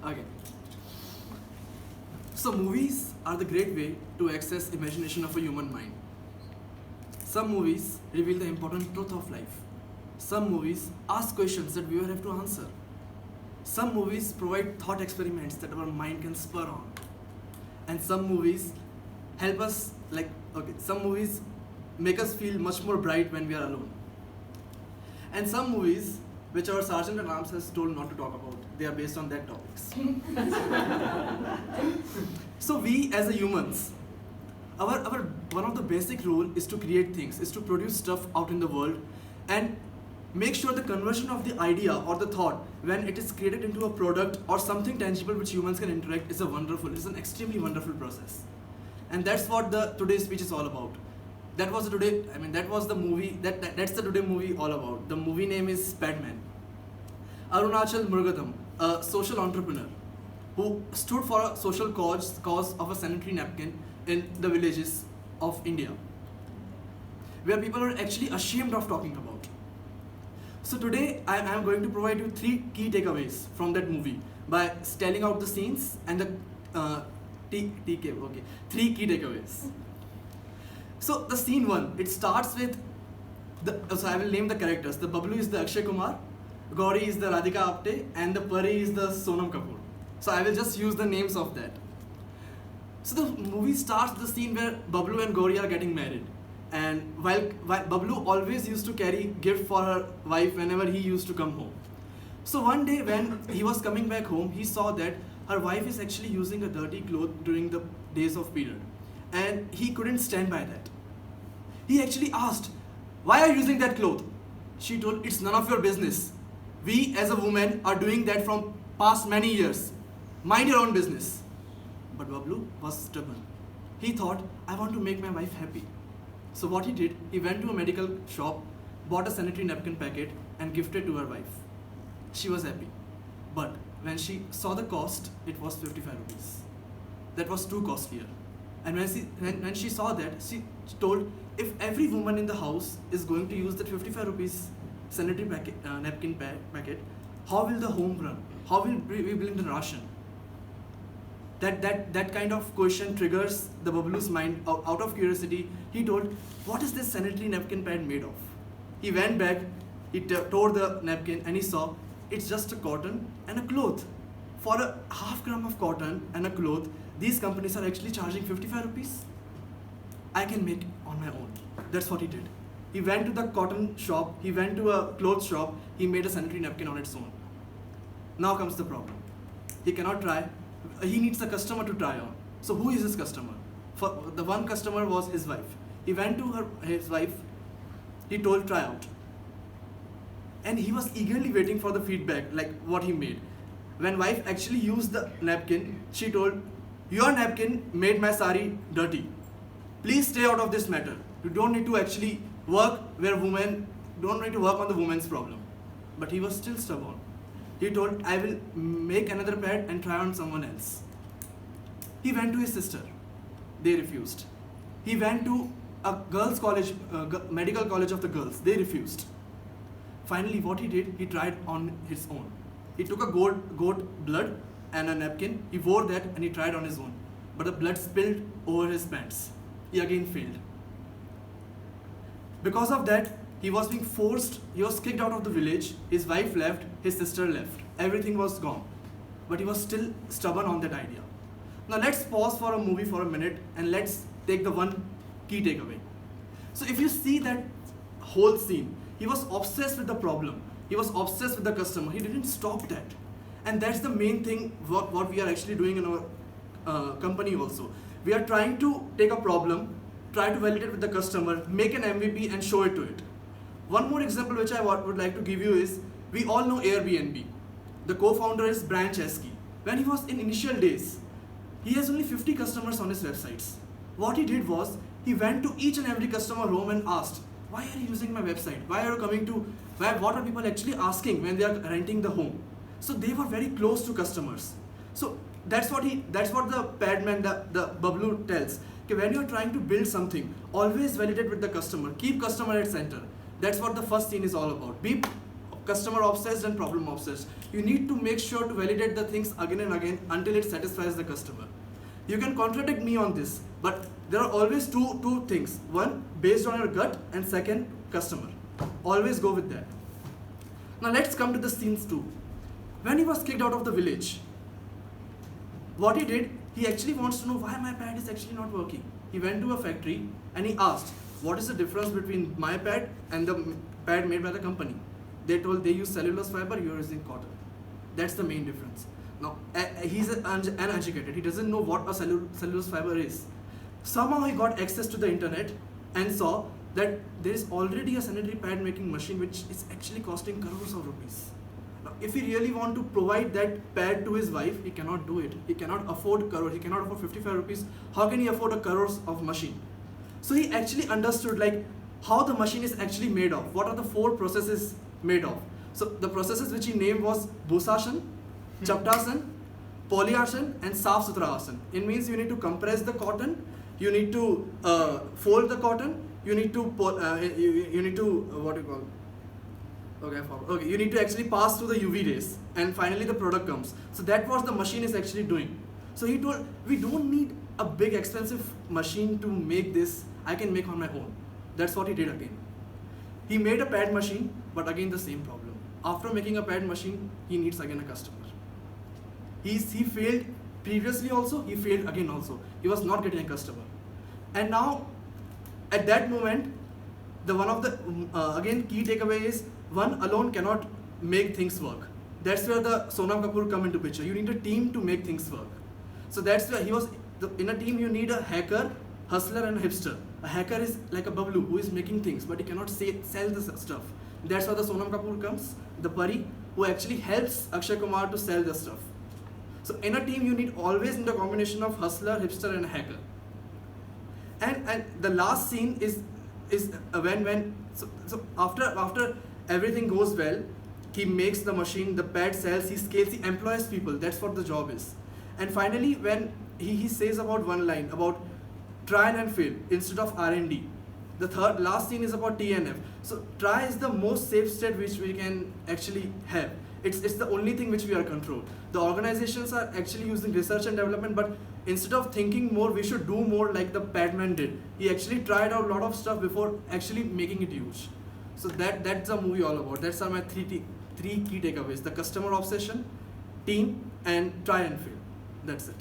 Okay. So movies are the great way to access imagination of a human mind. Some movies reveal the important truth of life. Some movies ask questions that viewer have to answer. Some movies provide thought experiments that our mind can spur on. And some movies help us, some movies make us feel much more bright when we are alone. And some movies, which our Sergeant at Arms has told not to talk about, they are based on that topics. So we as a humans, our one of the basic rule is to create things, is to produce stuff out in the world and make sure the conversion of the idea or the thought when it is created into a product or something tangible which humans can interact is an extremely wonderful process. And that's what the today's speech is all about. That's the today movie all about. The movie name is Padman. Arunachalam Muruganantham, a social entrepreneur who stood for a social cause of a sanitary napkin in the villages of India, where people are actually ashamed of talking about. So today I am going to provide you 3 key takeaways from that movie by spelling out the scenes and the 3 key takeaways. So the scene 1, it starts with so I will name the characters. The Bablu is the Akshay Kumar, Gauri is the Radhika Apte, and the Pari is the Sonam Kapoor. So I will just use the names of that. So the movie starts with the scene where Bablu and Gauri are getting married. And while Bablu always used to carry gift for her wife whenever he used to come home. So one day when he was coming back home, he saw that her wife is actually using a dirty cloth during the days of period. And he couldn't stand by that. He actually asked, "Why are you using that cloth?" She told, "It's none of your business. We as a woman are doing that from past many years. Mind your own business." But Bablu was stubborn. He thought, "I want to make my wife happy." So what he did, he went to a medical shop, bought a sanitary napkin packet and gifted to her wife. She was happy. But when she saw the cost, it was 55 rupees. That was too costlier. And when she saw that, she told, if every woman in the house is going to use that 55 rupees sanitary napkin packet, how will the home run? How will we build the ration? That kind of question triggers the Bablu's mind. Out of curiosity, he told, "What is this sanitary napkin pad made of?" He went back, he tore the napkin and he saw it's just a cotton and a cloth. For a half gram of cotton and a cloth, these companies are actually charging 55 rupees. I can make on my own. That's what he did. He went to the cotton shop, he went to a clothes shop, he made a sanitary napkin on its own. Now comes the problem. He cannot try. He needs a customer to try on. So who is his customer? The one customer was his wife. He went to his wife, he told, "Try out." And he was eagerly waiting for the feedback, like what he made. When wife actually used the napkin, she told, "Your napkin made my sari dirty. Please stay out of this matter. You don't need to actually work don't need to work on the woman's problem." But he was still stubborn. He told, "I will make another pad and try on someone else." He went to his sister. They refused. He went to a girls' college, medical college of the girls. They refused. Finally, what he did, he tried on his own. He took a goat blood and a napkin. He wore that and he tried on his own. But the blood spilled over his pants. He again failed. Because of that, he was being forced, he was kicked out of the village, his wife left, his sister left. Everything was gone. But he was still stubborn on that idea. Now let's pause for a movie for a minute and let's take the one key takeaway. So if you see that whole scene, he was obsessed with the problem. He was obsessed with the customer. He didn't stop that. And that's the main thing what we are actually doing in our company also. We are trying to take a problem, try to validate with the customer, make an MVP and show it to it. One more example which I would like to give you is, we all know Airbnb. The co-founder is Brian Chesky. When he was in initial days, he has only 50 customers on his websites. What he did was, he went to each and every customer home and asked, "Why are you using my website? What are people actually asking when they are renting the home?" So they were very close to customers. So that's what the Padman, the Bablu tells. Okay, when you're trying to build something, always validate with the customer. Keep customer at center. That's what the first scene is all about. customer obsessed and problem obsessed. You need to make sure to validate the things again and again until it satisfies the customer. You can contradict me on this, but there are always two things. One, based on your gut, and second, customer. Always go with that. Now let's come to the scenes 2. When he was kicked out of the village, what he did, he actually wants to know why my pad is actually not working. He went to a factory and he asked, what is the difference between my pad and the pad made by the company? They told they use cellulose fiber, you are using cotton. That's the main difference. Now, he's uneducated. He doesn't know what a cellulose fiber is. Somehow he got access to the internet and saw that there is already a sanitary pad making machine which is actually costing crores of rupees. Now, if he really want to provide that pad to his wife, he cannot do it. He cannot afford crores. He cannot afford 55 rupees. How can he afford a crores of machine? So he actually understood like how the machine is actually made of. What are the 4 processes made of? So the processes which he named was Bhusashan, Chaptasan, Polyasan and Saf Sutra Asan. It means you need to compress the cotton, you need to fold the cotton, you need to what do you call it? Okay, you need to actually pass through the UV rays, and finally the product comes. So that was the machine is actually doing. So he told, we don't need a big expensive machine to make this. I can make on my own. That's what he did again. He made a pad machine, but again the same problem. After making a pad machine, he needs again a customer. He failed previously also, he failed again also. He was not getting a customer. And now, at that moment, the one of the, again, key takeaway is, one alone cannot make things work. That's where the Sonam Kapoor come into picture. You need a team to make things work. So that's where he was, in a team you need a hacker, hustler and a hipster. A hacker is like a bablu who is making things, but he cannot sell the stuff. That's why the Sonam Kapoor comes, the Pari, who actually helps Akshay Kumar to sell the stuff. So in a team, you need always in the combination of hustler, hipster, and hacker. And the last scene is when after everything goes well, he makes the machine, the pad sells, he scales, he employs people. That's what the job is. And finally, when he says about one line about try and fail instead of R&D. The last scene is about TNF. So try is the most safe state which we can actually have. It's the only thing which we are controlled. The organizations are actually using research and development, but instead of thinking more, we should do more like the Padman did. He actually tried out a lot of stuff before actually making it huge. So that's the movie all about. That's are my three key takeaways: the customer obsession, team, and try and fail. That's it.